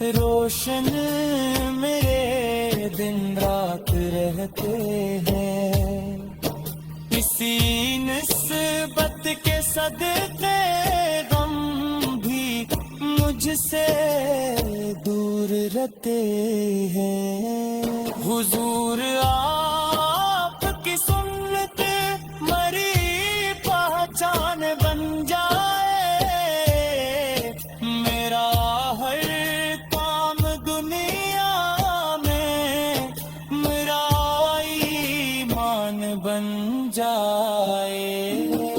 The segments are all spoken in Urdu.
روشن میرے دن رات رہتے ہیں، اسی نسبت کے صدقے غم بھی مجھ سے دور رہتے ہیں۔ حضور آپ کی سنت مری پہچان بن جائے، میرا ہر کام دنیا میں میرا ایمان بن جائے۔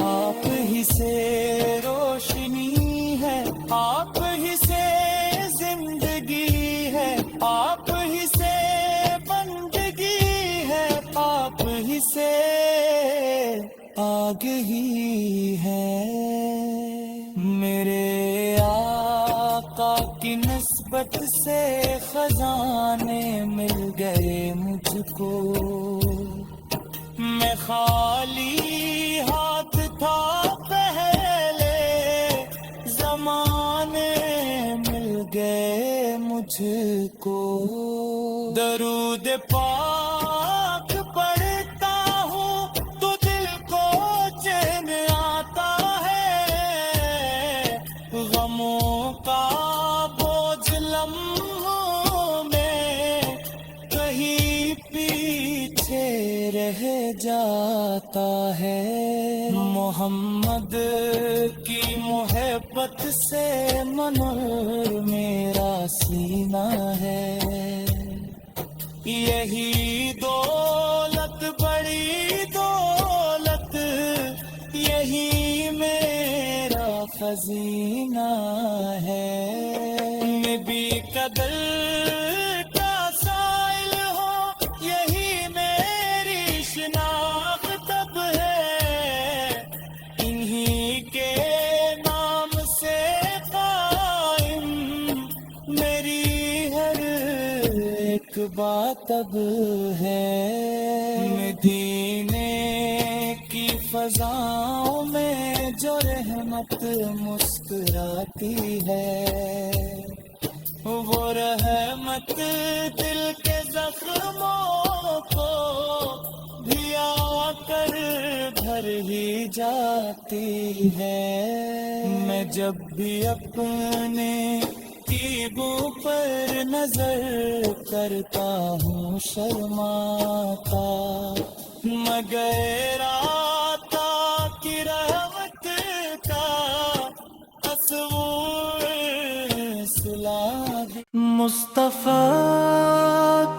آپ ہی سے روشنی ہے، آپ ہی سے زندگی ہے، آپ ہی سے بندگی ہے، آپ ہی سے آگہی ہے۔ میرے آقا کی نسبت سے خزانے مل گئے مجھ کو، میں خالی ہاتھ تھا پہلے زمانے مل گئے مجھ کو۔ درود پاک پڑھتا ہوں تو دل کو چین آتا ہے، غموں کا بوجھ لمحوں میں کہیں پیچھے رہ جاتا ہے۔ محمد کی محبت سے منور میرا سینہ ہے، یہی دولت بڑی دولت، یہی میرا خزینہ ہے۔ نبی قدر کا سائل ہو، یہی میری شناخت اب ہے، انہی کے نام سے قائم میری ہر ایک بات اب ہے۔ مدینے کی فضاؤں میں جو رحمت مسکراتی ہے، وہ رحمت دل کے زخموں کو بھی آ کر بھر ہی جاتی ہے۔ میں جب بھی اپنے عیبوں پر نظر کرتا ہوں شرماتا، مگر آقا کی رحمت کا تصور سلا دی۔ مصطفیٰ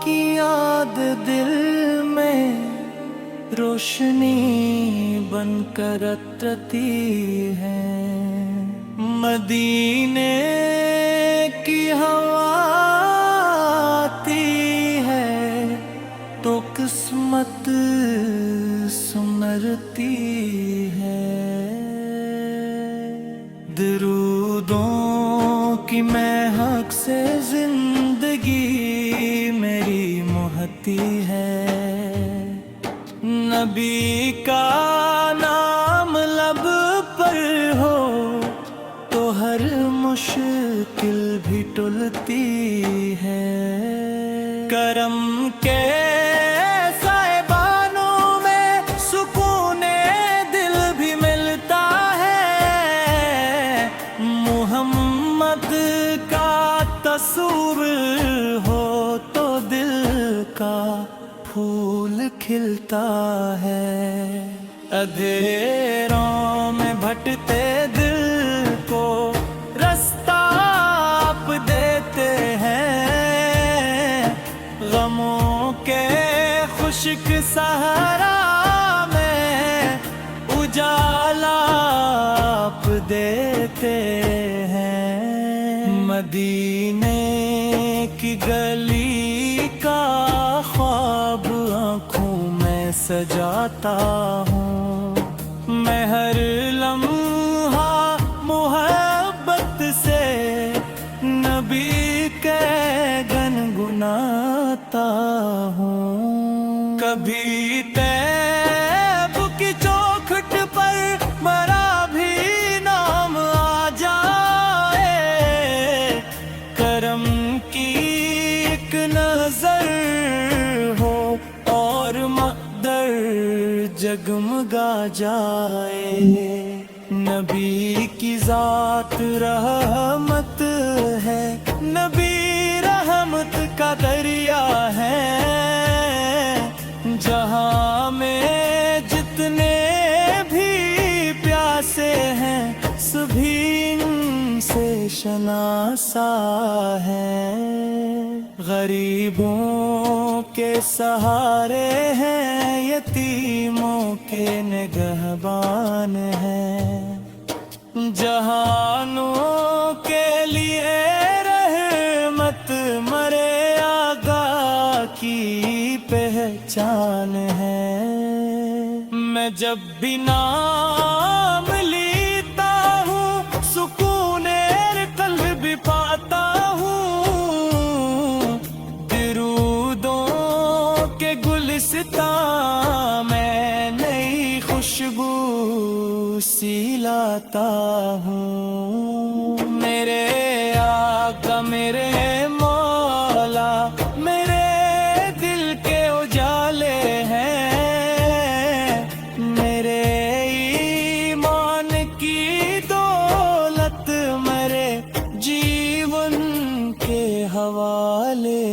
کی یاد دل میں روشنی بن کر اترتی ہے، مدینے کی ہوا آتی ہے تو قسمت سنرتی ہے۔ درودوں کی مہک سے زندگی میری مہتی ہے، نبی کا نام لب پر ہو تو ہر مشکل بھی ٹلتی ہے۔ کرم کے سائبانوں میں سکون دل بھی ملتا ہے، محمد کا تصور ہو تو دل کا پھول کھلتا ہے۔ اندھیروں میں بھٹتے دل کو رستہ آپ دیتے ہیں، غموں کے خشک صحرا میں اجالا آپ دیتے ہیں۔ مدینے کی گلی کا خواب آنکھوں میں سجاتا ہوں، میں ہر لمحہ محبت سے نبی کے گنگناتا ہوں۔ کبھی طیب کی چوکھٹ پر میرا بھی نام آ جائے، کرم جگمگا جائے. نبی کی ذات رحمت ہے، نبی رحمت کا دریا ہے. جہاں میں جتنے بھی پیاسے ہیں سبھی ان سے شناسا ہے. غریبوں کے سہارے ہیں، یتیموں کے نگہبان ہیں. جہانوں کے لیے رحمت، مرے آقا کی پہچان ہے. میں جب بھی نام لیتا ہوں سکون قلب بھی پاتا ہوں. درودوں کے گلستاں میں نئی خوشبو سی لاتا ہوں. میرے آقا میرے مولا میرے دل کے اجالے ہیں. میرے ایمان کی دولت میرے جیون کے حوالے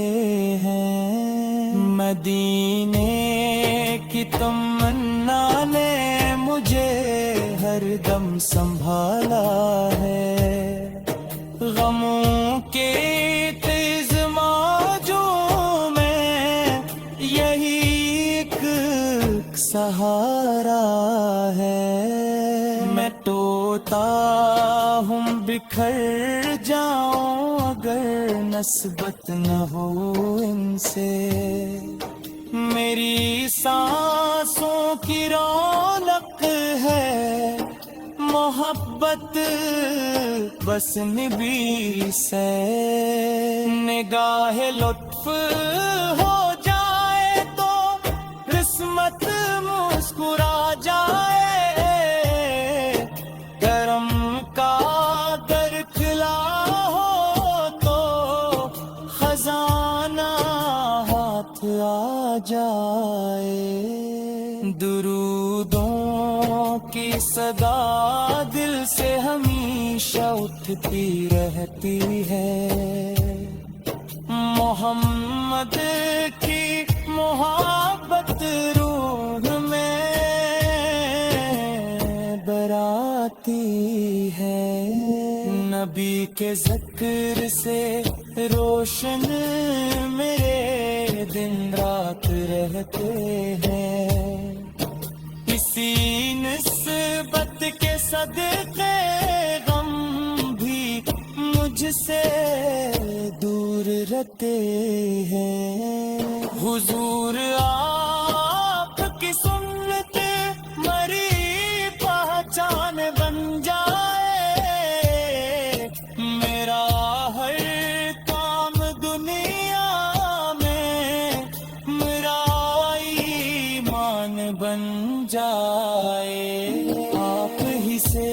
ہیں. مدینے کی تمنا نے مجھے ہر دم سنبھالا ہے. غموں کے تیز موجوں میں یہی ایک سہارا ہے. میں ٹوتا ہوں بکھر جاؤں اگر نسبت نہ ہو ان سے. میری سانسوں کی رونق ہے محبت بس نبی سے. نگاہ لطف ہو جائے تو قسمت مسکرا جائے. کرم کا در کھلا ہو تو خزانہ ہاتھ آ جائے. درودوں کی صدا دل سے ہمیشہ اٹھتی رہتی ہے. محمد کی محبت روح میں براتی ہے. نبی کے ذکر سے روشن میرے دن رات رہتے ہیں. اسی نسبت کے صدقے غم بھی مجھ سے دور رہتے ہیں. حضور آپ کی سنت مری پہچان بن جائے. میرا ہر کام دنیا میں میرا ایمان بن جائے. آپ ہی سے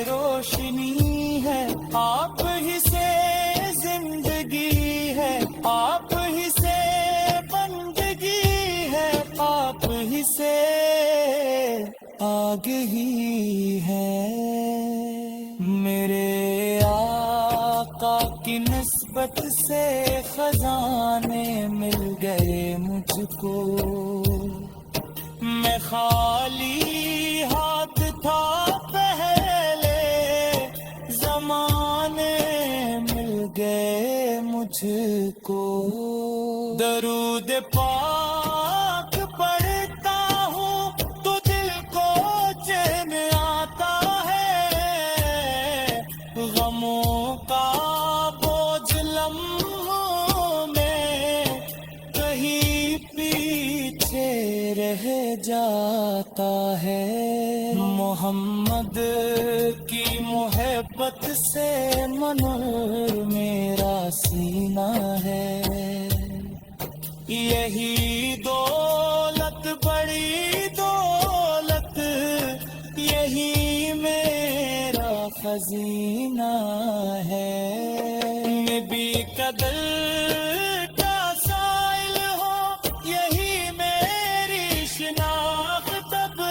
روشنی ہے، آپ ہی سے زندگی ہے، آپ ہی سے بندگی ہے، آپ ہی سے آگہی ہے. میرے آقا کی نسبت سے خزانے مل گئے مجھ کو. میں خالی ہاتھ تھا پہلے زمانے مل گئے مجھ کو. درود پاک پڑھتا ہوں تو دل کو چین آتا ہے. غموں کا بوجھ لمحوں میں کہیں پیچھے رہ جاتا ہے. محمد کی محبت سے منور میرا سینہ ہے. یہی دولت بڑی دولت یہی میرا خزینہ ہے. نبی کا دل کا سائل ہو یہی میری شناخت تب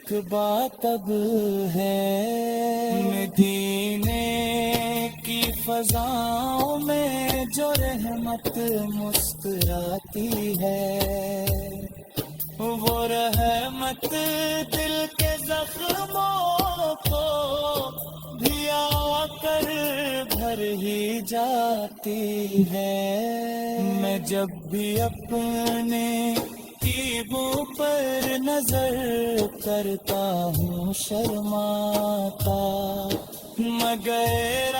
ایک بات اب ہے، مدینے کی فضاؤں میں جو رحمت مسکراتی ہے، وہ رحمت دل کے زخموں کو بھی آ کر بھر ہی جاتی ہے۔ میں جب بھی اپنے عیبوں پر نظر کرتا ہوں شرماتا، مگر